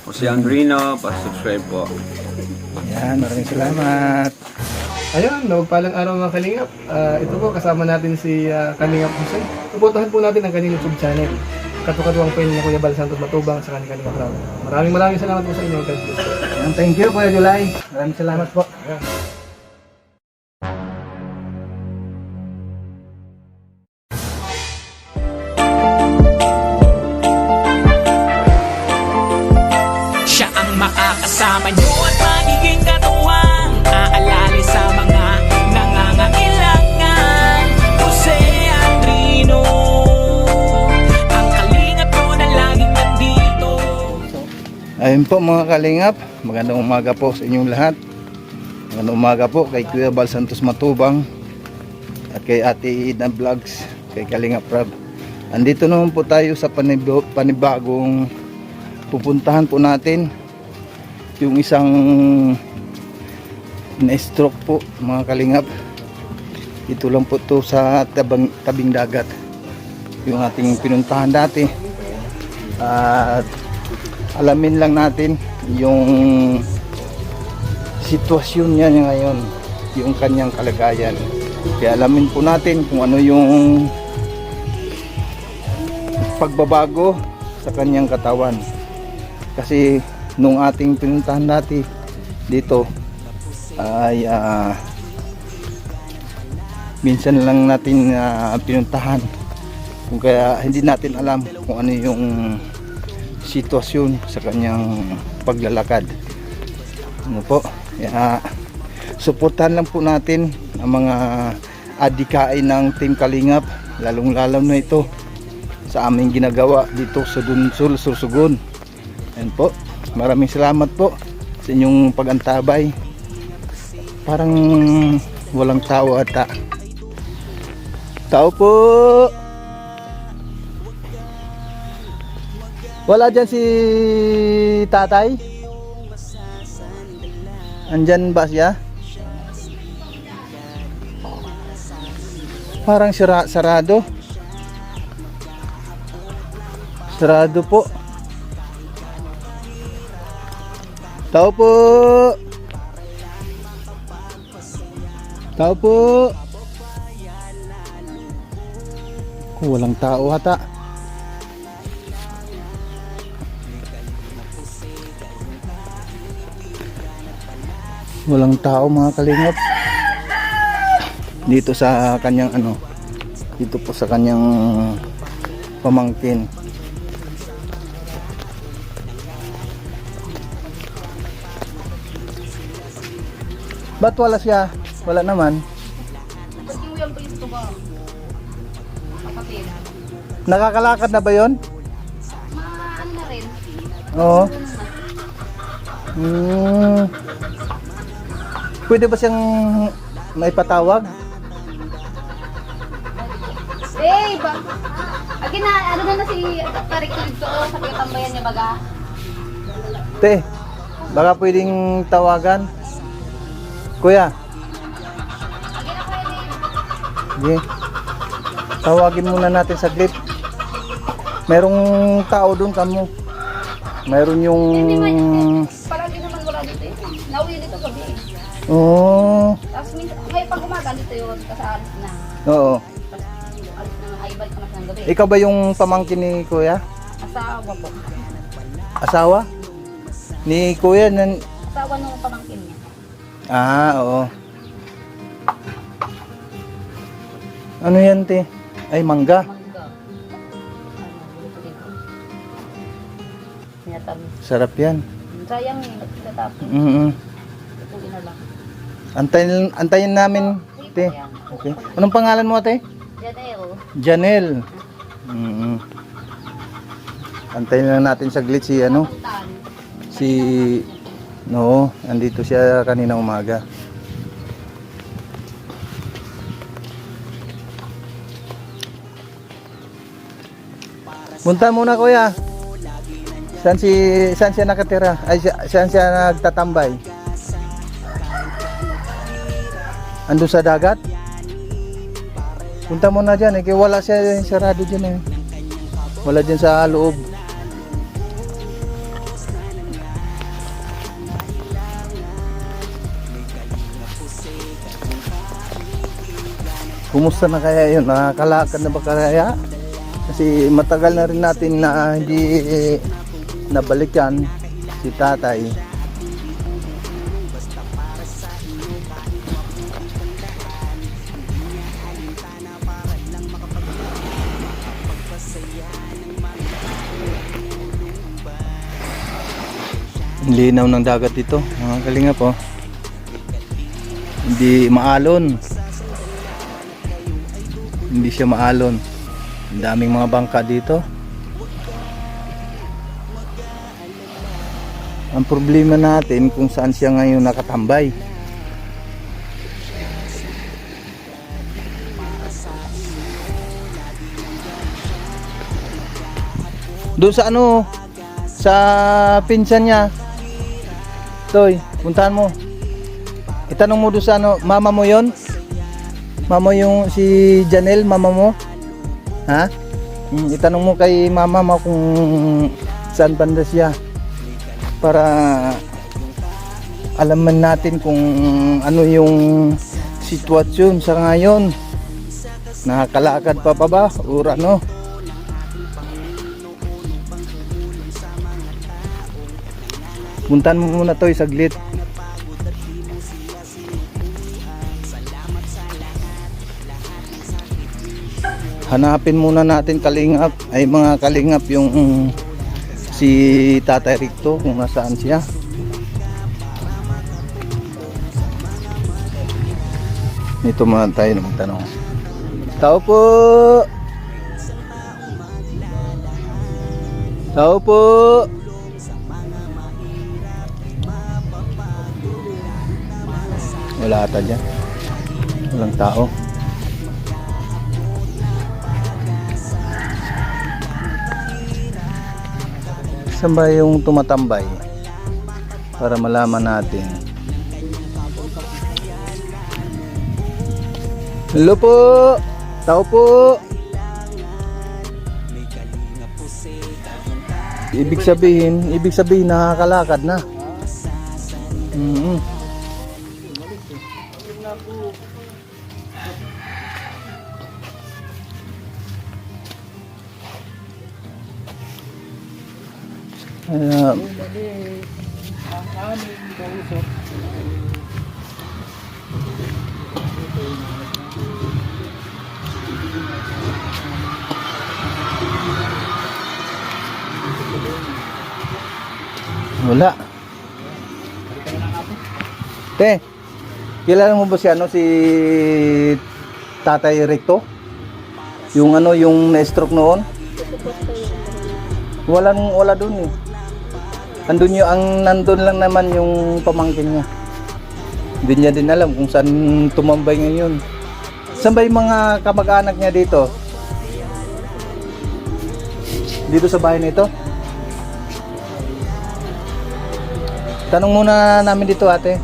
Jose Andrino, pa-subscribe po. Yan, maraming salamat. Ayun, mapagpalang araw mga Kalingap. Ito po, kasama natin si Kalingap Jose. Suportahan po natin ang kanyang YouTube channel. Katukatuwang po yun ni Kuya Bal Santos Matubang sa kanyang Kalingap Round. Maraming salamat po sa inyo. God bless. Yan, thank you Kuya July. Maraming salamat po. Siya ang makakasama nyo at magiging katuwang aalali sa mga nangangailangan. Jose Andrino, ang kalingap nyo na laging nandito. Ayun po mga kalingap, magandang umaga po sa inyong lahat. Magandang umaga po kay Kuya Bal Santos Matubang at kay Ate Ida Vlogs, kay Kalingap Rab. Andito naman po tayo sa panibagong pupuntahan po natin. Yung isang na-stroke po mga kalingap. Ito lang po to sa tabing dagat. Yung ating pinuntahan dati. At alamin lang natin yung sitwasyon niya ngayon, yung kanyang kalagayan. Kaya alamin po natin kung ano yung pagbabago sa kanyang katawan. Kasi nung ating pinuntahan dati dito ay minsan lang natin pinuntahan, kung kaya hindi natin alam kung ano yung sitwasyon sa kanyang paglalakad. Ano po, kaya suportahan lang po natin ang mga adikain ng Team Kalingap, lalong lalo na ito sa aming ginagawa dito sa Dunsol, Sursugun. Ayan po, maraming salamat po sa inyong pagantabay. Parang walang tao ata. Tao po. Wala dyan si tatay? Andyan ba siya? Parang sarado. Sarado po. Tao po. Tao po. Walang tao ata. Walang tao mga kalingap. Dito sa kanyang dito po sa kanyang pamangkin. Ba't wala siya? Wala naman. Nakakalakad na ba yon? Ano na rin? Oo. Pwede ba siyang maipatawag? Ba? Agi na, ano na si Tarik dito sa pagkatambayan niya baga? Te, baka pwedeng tawagan. Kuya. Agi na pwede. Sige. Tawagin muna natin saglit. Merong tao doon kamo. Meron yung Palagi naman wala dito eh. Nauwi dito gabi eh. Oo. Tapos ngayon pag umaga dito yun, kasi alis na. Oo. Alis na, ay balik na ng gabi. Ikaw ba yung pamangkin ni Kuya? Asawa po. Asawa? Ni Kuya Asawa nung pamangkin niya. Oo. Ano yan, te? Ay, mangga. Mangga. Niyatabi. Sarap yan. Sayang eh, nagtatapon. Ito na lang. Antayin namin, te. Okay. Anong pangalan mo, te? Janero. Janel. Antayin lang natin saglit si Tan. andito siya kanina umaga. Punta muna kuya. Saan siya nakatira? Ay saan siya nagtatambay? Ando sa dagat? Punta muna dyan eh, wala siya sarado dyan eh. Wala dyan sa loob. Kumusta na kaya yun? Nakakalakad na ba kaya? Kasi matagal na rin natin na hindi nabalikan si tatay. Ang linaw ng dagat dito, mga kalingap po. Hindi maalon. Hindi siya maalon. Ang daming mga bangka dito. Ang problema natin kung saan siya ngayon nakatambay. Doon sa ano, sa pinsan niya. Toy, puntahan mo. Itanong mo doon sa ano, mama mo yon? Mama yung si Janelle, mama mo? Ha? Itanong mo kay mama mo kung saan banda siya. Para alaman natin kung ano yung sitwasyon sa ngayon. Nakakalakad pa ba? O ano? Puntahan mo muna to saglit. Hanapin muna natin kalingap, ay mga kalingap yung si Tatay Ricto kung nasaan siya. Dito muna tayo magtanong. Tao po. Tao po. Wala ata dyan. Walang tao. Saan ba yung tumatambay? Para malaman natin. Hello po! Tao po! Ibig sabihin nakakalakad na. Wala. Te, kilala mo ba si ano, si Tatay Ricto? Yung ano, yung na-stroke noon? Wala doon eh. Nandun lang naman yung pamangkin niya. Hindi niya din alam kung saan tumambay ngayon. Saan ba yung mga kamag-anak niya dito? Dito sa bahay nito? Tanong muna namin dito, ate.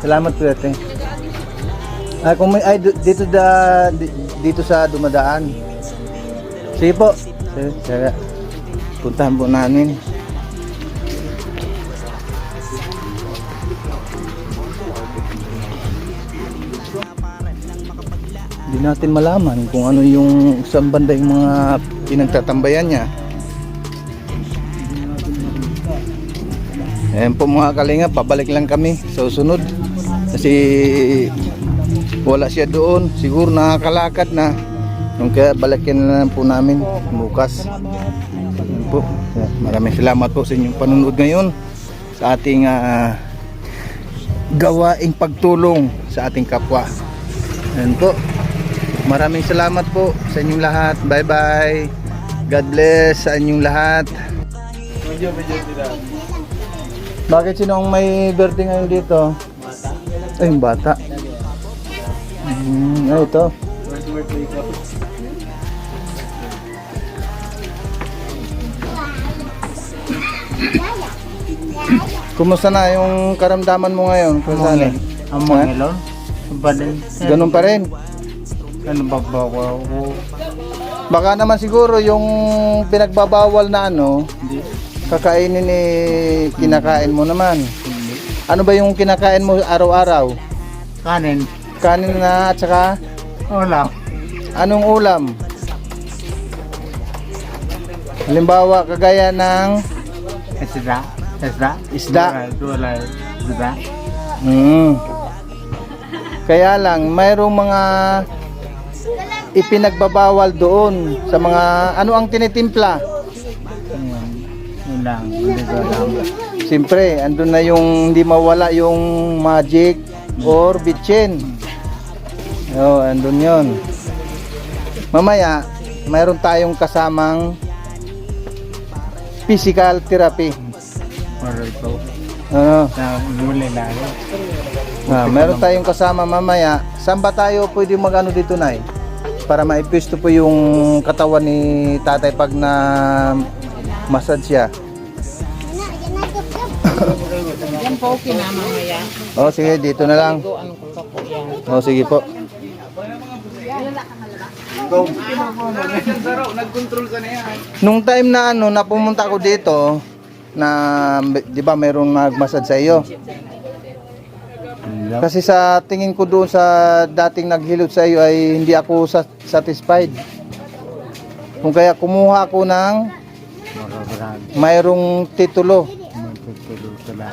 Salamat po, ate. Kung may dito sa dumadaan. Sige po. Sige. Puntahan po namin. Hindi natin malaman kung ano yung saan banda yung mga pinagtatambayan niya. Ayan po mga kalingap, pabalik lang kami sa susunod. Kasi wala siya doon. Siguro nakakalakad na. Kaya balikin na lang po namin bukas. Ayan po. Maraming salamat po sa inyong panunod ngayon sa ating gawaing pagtulong sa ating kapwa. Ayan po. Maraming salamat po sa inyong lahat. Bye bye. God bless sa inyong lahat. Bakit sino ang may birthday ngayon dito? Bata. Ay, yung bata. Ay, ito. Kumusta na yung karamdaman mo ngayon? Kumusta na? Ang mga ilon? Ganun pa rin. Ano babawa ko? Baka naman siguro yung pinagbabawal na ano, kakainin kinakain mo naman. Ano ba yung kinakain mo araw-araw? Kanin. Kanin na at saka Wala. Anong ulam? Halimbawa, kagaya ng Isda. Isda. Isda. Wala. Isda. Kaya lang, mayroong mga ipinagbabawal doon sa mga, ano ang tinitimpla? Yun lang. Hindi ko alam. Siyempre, andun na yung hindi mawala yung magic or bitchin. Oh, andun yon. Mamaya, mayroon tayong kasamang physical therapy. Pero ito. Ano? Na muli lalo. Meron tayong kasama mamaya. Saan ba tayo pwede mag-ano dito, Nay? Para maipisto po yung katawan ni tatay pag na massage siya. Yan po, okay na mamaya. Oh, sige, dito na lang. Ano ko pa po yan. Oh, sige po. Nung time na ano, na pumunta ako dito, na, di ba, mayroong nag-massage sa iyo? Kasi sa tingin ko doon sa dating naghilot sa iyo ay hindi ako satisfied. Kung kaya kumuha ako ng mayroong titulo.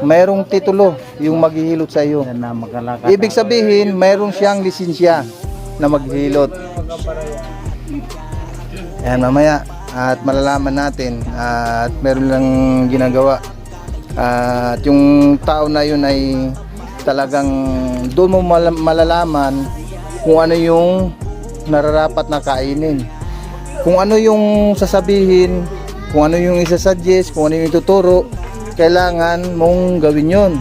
Mayroong titulo yung maghihilot sa iyo. Yan na magalakad. Ibig sabihin, mayroong siyang lisensya na maghihilot. Ayan, mamaya at malalaman natin at meron lang ginagawa. At yung tao na yun ay talagang doon mo malalaman kung ano yung nararapat na kainin. Kung ano yung sasabihin, kung ano yung isasuggest, kung ano yung ituturo, kailangan mong gawin yun.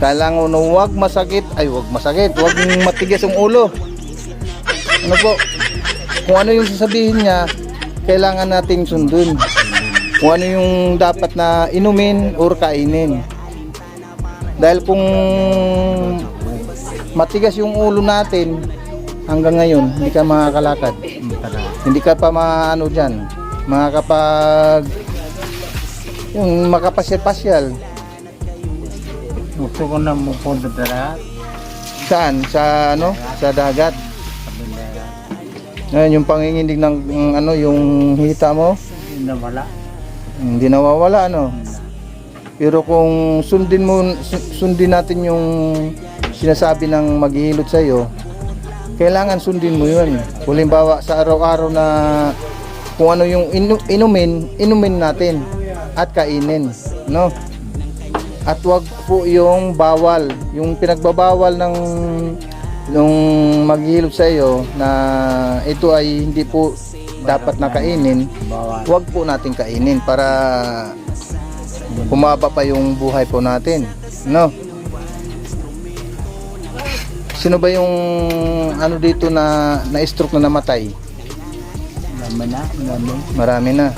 Kailangan mo huwag masakit, huwag matigas ang ulo. Ano po? Kung ano yung sasabihin niya, kailangan nating sundin. Kung ano yung dapat na inumin or kainin. Dahil kung matigas yung ulo natin, hanggang ngayon, hindi ka makakalakad. Hindi ka pa maano dyan, yung makapasyal-pasyal. Gusto ko na mapunta dara. Saan? Sa ano? Sa dagat. Ngayon, yung panginginig ng yung hita mo, Hindi na wala. hindi nawawala, ano? Pero kung sundin natin yung sinasabi ng maghihilot sa iyo, kailangan sundin mo yun. Halimbawa sa araw-araw na kung ano yung inumin natin at kainin, no? At wag po yung bawal, yung pinagbabawal ng maghihilot sa iyo na ito ay hindi po dapat na kainin, wag po natin kainin para humaba pa yung buhay po natin, no? Sino ba yung ano dito na stroke na namatay? Marami na.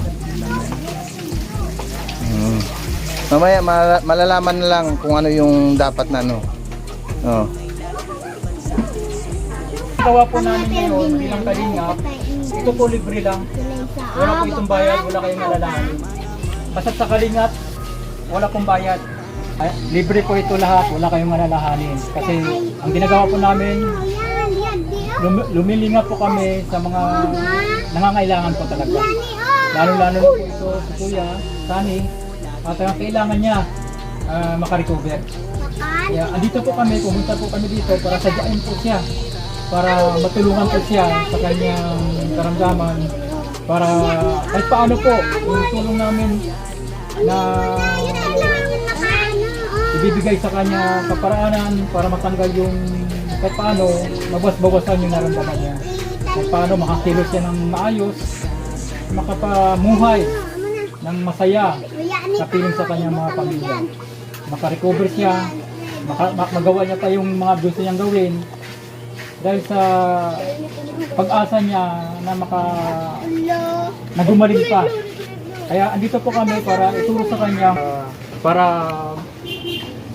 Mamaya malalaman na lang kung ano yung dapat na ano. Oh. Gawa po namin ngayon bilang kalingap, ito po libre lang. Wala po itong bayad, wala kayong alalahanin. Basta sa kalingap, wala pong bayad. Ay, libre po ito lahat, wala kayong alalahanin. Kasi ang ginagawa po namin, lumilingap po kami sa mga nangangailangan po talaga. Lalo-lalo po ito si Kuya, Sunny, at ang kailangan niya makarecover. Kaya andito po kami, pumunta po kami dito para sadyain po siya. Para matulungan po siya sa kanyang karamdaman. Para kahit paano po, yung tulong namin na ibibigay sa kanya kaparaanan para matanggal yung kahit paano mabawas-bawasan yung naramdaman niya. Kahit paano makakilos siya ng maayos, makapamuhay ng masaya na piling sa kanyang mga pamilya. Makarecover siya, magawa niya pa yung mga gusto niyang gawin dahil sa pag-asa niya na gumaling pa. Kaya andito po kami para ituro sa kanya para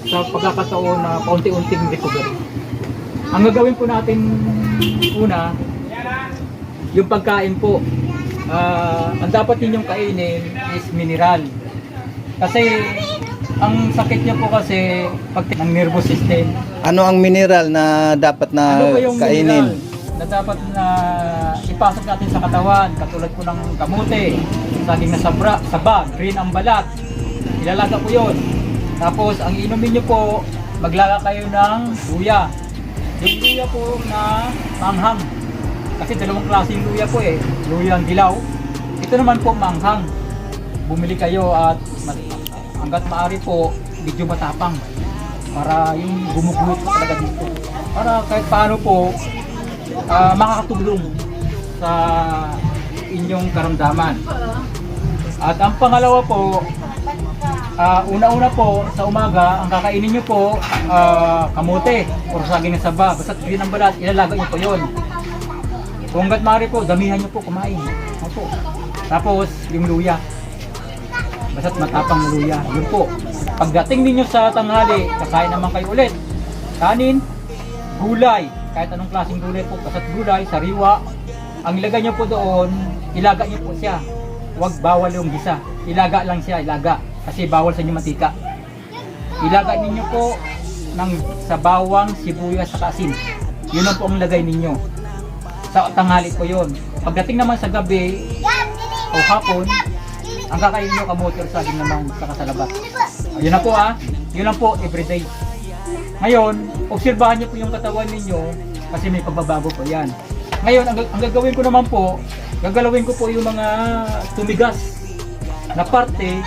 sa pagkakataon na paunti-unting recovery. Ang gagawin po natin una, yung pagkain po. Ang dapat ninyong kainin is mineral. Kasi ang sakit niya po kasi pag ng nervous system. Ano ang mineral na dapat na Ano ba yung kainin? mineral? na dapat na ipasok natin sa katawan, katulad po ng kamote, saging na saba, green ang balat, ilalaga po yun. Tapos ang inumin nyo po, maglala kayo ng luya. Yung luya po na manghang, kasi dalawang klaseng luya po eh, luyang dilaw. Ito naman po manghang. Bumili kayo at hanggat maaari po, medyo matapang para yung gumuguhit po talaga dito. Para kahit paano po, makakatulong sa inyong karamdaman. At ang pangalawa po, una-una po sa umaga, ang kakainin nyo po kamote o saging na saba. Basta green ang balat, ilalaga nyo po yun. Kung hanggat maaari po, damihan nyo po kumain. Opo. Tapos yung luya. Basta't matapang na luya. Yun po. Pagdating ninyo sa tanghali, kakain naman kayo ulit. Kanin, gulay. Kahit anong klaseng gulay po, basta't gulay, sariwa. Ang ilagay nyo po doon, ilaga nyo po siya. Huwag bawal yung gisa. Ilaga lang siya, ilaga. Kasi bawal sa inyo mantika. Ilaga ninyo po sa bawang, sibuyas, sa asin. Yun lang po ang lagay ninyo. Sa tanghali po yun. Pagdating naman sa gabi o hapon, ang kakain nyo kamote or saging naman sa kasalabat. Yun na po yun lang po everyday. Ngayon, obserbahan nyo po yung katawan ninyo kasi may pagbabago po yan. Ngayon, ang gagawin ko naman po, gagalawin ko po yung mga tumigas na parte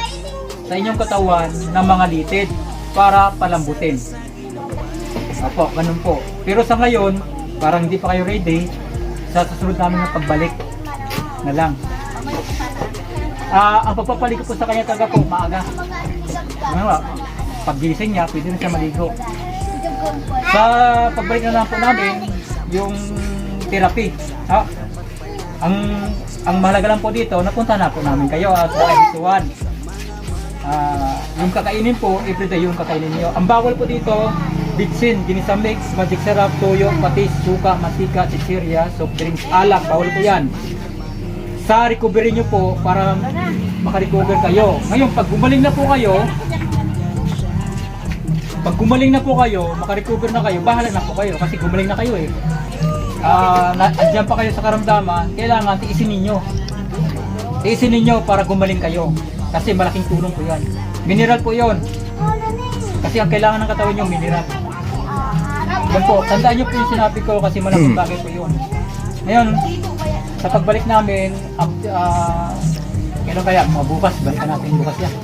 sa inyong katawan ng mga litid para palambutin. Opo, ganun po. Pero sa ngayon, parang hindi pa kayo ready, sa susunod namin na pagbalik na lang. Ang pagpapalig ko po sa kanya talaga po, maaga. Paggising niya, pwede na siya maligo. Sa pagbalik na lang po namin, yung therapy. Ang mahalaga lang po dito, napunta na po namin kayo at nakabisuan. Yung kakainin po, everyday yung kakainin niyo. Ang bawal po dito, bitsin, ginisa mix, magic syrup, toyo, patis, suka, mantika, chichirya, soft drinks, alak, bawal po yan. Sa recovery nyo po, para makarecover kayo. Ngayon, pag gumaling na po kayo, makarecover na kayo, bahala na po kayo kasi gumaling na kayo eh. Andyan pa kayo sa karamdaman, kailangan tiisin ninyo. Tiisin ninyo para gumaling kayo. Kasi malaking tulong po yan. Mineral po yon. Kasi ang kailangan ng katawan nyo, mineral. Yan po, tandaan nyo po yung sinabi ko kasi malaking bagay po yun. Ngayon, sa pagbalik namin, kailan kaya? Bukas, balikan natin bukas yan.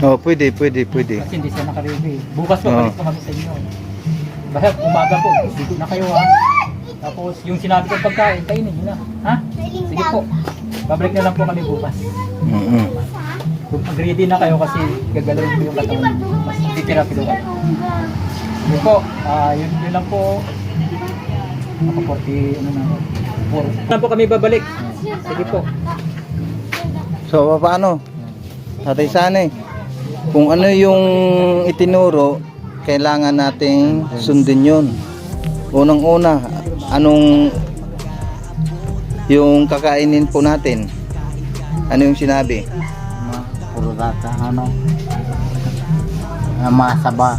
Oh, pwede. Kasi hindi siya naka-ready. Bukas po, balik po kami sa inyo. Basta umaga po, dito na kayo Tapos yung sinabi ko pagkain, kainin nyo na. Ha? Sige po. Babalik na lang po kami bukas. Kung ready na kayo kasi gagalawin mo yung katawan. Mas titira-tira kayo. Yun po, yun lang po. Ako 40, ano na. Saan po kami babalik? Sige po. So, paano? Tatay Sanay, kung ano yung itinuro, kailangan nating sundin yun. Unang-una, anong yung kakainin po natin? Ano yung sinabi? Puro data, mga saba.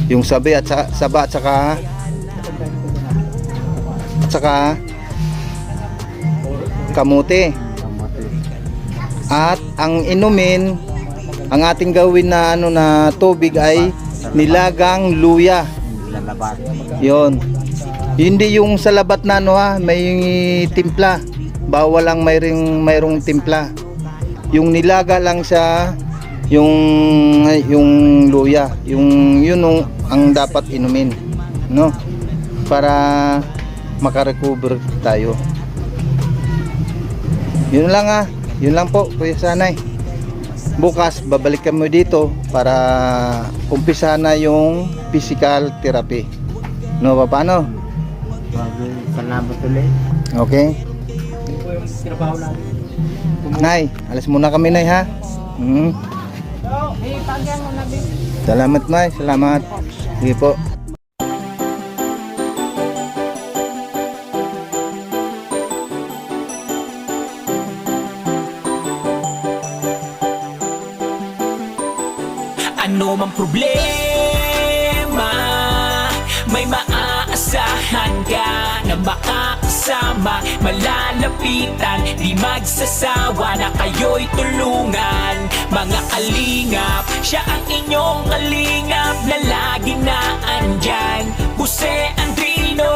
Yung sabi at saba at saka kamote. At ang inumin, ang ating gawin na na tubig ay nilagang luya. Lalabat. Yon. Hindi yung sa labat na may timpla. Bawal lang mayroong timpla. Yung nilaga lang siya, yung luya, yun ang dapat inumin, no? Para makarecover tayo. Yun lang Yun lang po, Kuya Sanay. Bukas babalik kami dito para umpisa na yung physical therapy. No, paano? Salamat ulit. Okay. Yun po yung trabaho natin. Nay, alas muna kami, Nay, ha? Salamat, Nay. Salamat. Sige po. Ano mang problema, may maaasahang maaasahan ka na makakasama, malalapitan, di magsasawa na kayo'y tulungan. Mga kalingap, siya ang inyong kalingap na laging naandyan. Jose Andrino,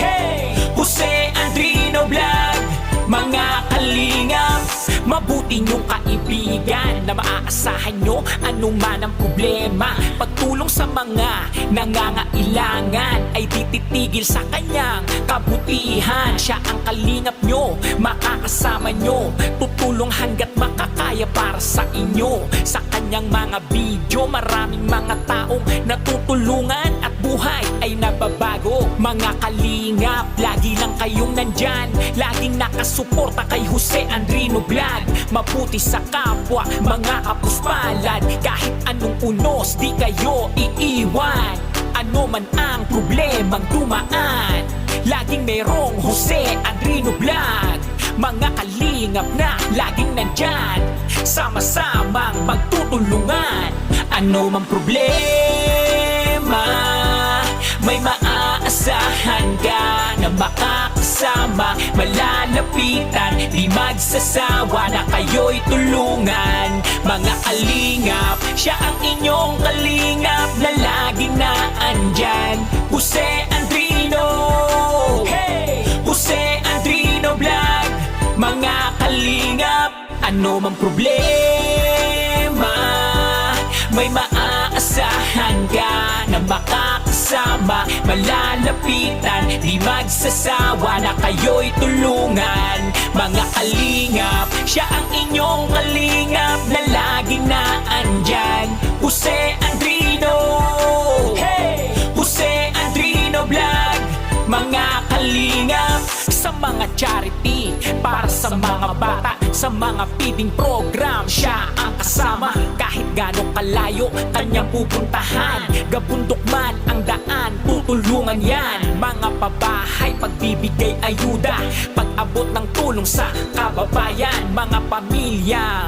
hey! Jose Andrino Vlog. Mga kalingap, mabuti niyong kaibigan na maaasahan nyo anuman ang problema. Pagtulong sa mga nangangailangan ay tititigil sa kanyang kabutihan. Siya ang kalingap nyo, makakasama nyo, tutulong hanggat makakaya para sa inyo. Sa kanyang mga video, maraming mga taong natutulungan at buhay ay nababago. Mga kalingap, lagi lang kayong nandyan, laging nakasuporta kay Jose Andrino Vlog. Mabuti sa kapwa, mga kapuspalad, kahit anong unos di kayo iiwan. Ano man ang problemang dumaan, laging merong Jose Andrino Vlog. Mga kalingap na laging nandyan, sama-samang magtutulungan. Ano mang problema, may maaasahan ka na makakasama, malalapitan, di magsasawa na kayo'y tulungan. Mga kalingap, siya ang inyong kalingap na laging naandyan. Jose Andrino, hey! Jose Andrino Vlog. Mga kalingap, ano mang problema, may maaasahan ka na makakasama, malalapitan, di magsasawa na kayo'y tulungan. Mga kalingap, siya ang inyong kalingap na laging naandyan. Jose Andrino, hey! Jose Andrino Vlog. Mga kalingap, sa mga charity, para sa mga bata, sa mga feeding program, siya ang kasama. Kahit gano'ng kalayo kanyang pupuntahan, gabundok man ang daan, tutulungan yan. Mga pabahay, pagbibigay ayuda, pag-abot ng tulong sa kababayan. Mga pamilya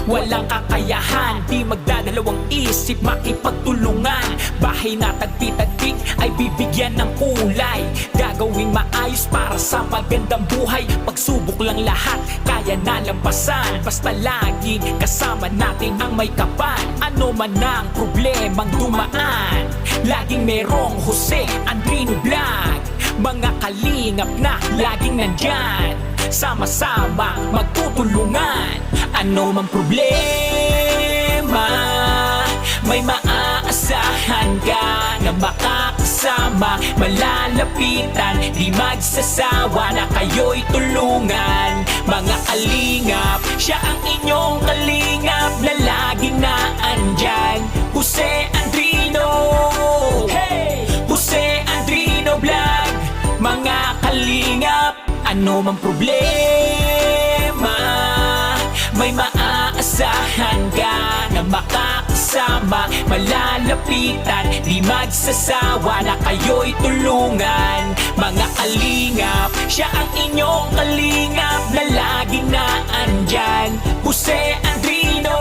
walang kakayahan, di magdadalawang isip, makipagtulungan. Bahay na tagpi-tagpik ay bibigyan ng kulay, gagawing maayos para sa magandang buhay. Pagsubok lang lahat, kaya nalampasan, basta laging kasama natin ang may kapal. Ano man ang problemang dumaan, laging merong Jose Andrino Vlog. Mga kalingap na laging nandyan, sama-sama magtutulungan. Ano mang problema, may maaasahan ka na makakasama, malalapitan, di magsasawa na kayo'y tulungan. Mga kalingap, siya ang inyong kalingap na laging naandyan. Jose Andrino, hey! Jose Andrino Vlog. Mga kalingap, ano mang problema, may maaasahan ka na makakasama, malalapitan, di magsasawa na kayo'y tulungan. Mga kalingap, siya ang inyong kalingap na laging naandyan. Jose Andrino,